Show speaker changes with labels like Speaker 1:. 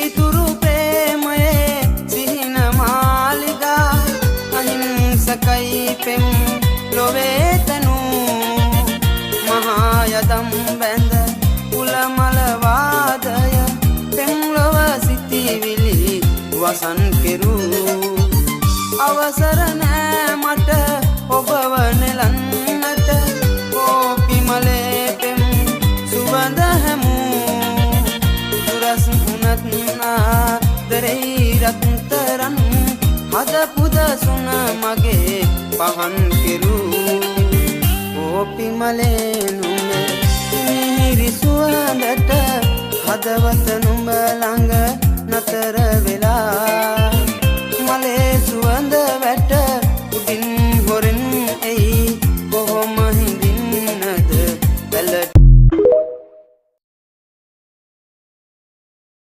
Speaker 1: පිවිතුරු ප්‍රේමයේ සිහින මාලිගා අහිංසකයි පෙම් ලොවේ තනු මහා යදම් බැඳ කුලමල වාදය පෙම් ලොව සිටිවිලි වසන් කෙරූ අවසර නෑ මට ඔබව නෙලන්නට කෝපි මලේ පෙම් සුවඳ හැමූ දුරස් උනත් ආදරෙහි රත්තරන් හද පුද සුන මගේ පහන් කෙරූ කෝපි මලේ නුඹ මිහිරි සුවඳට හදවත නුඹ ළඟ නතර වෙලා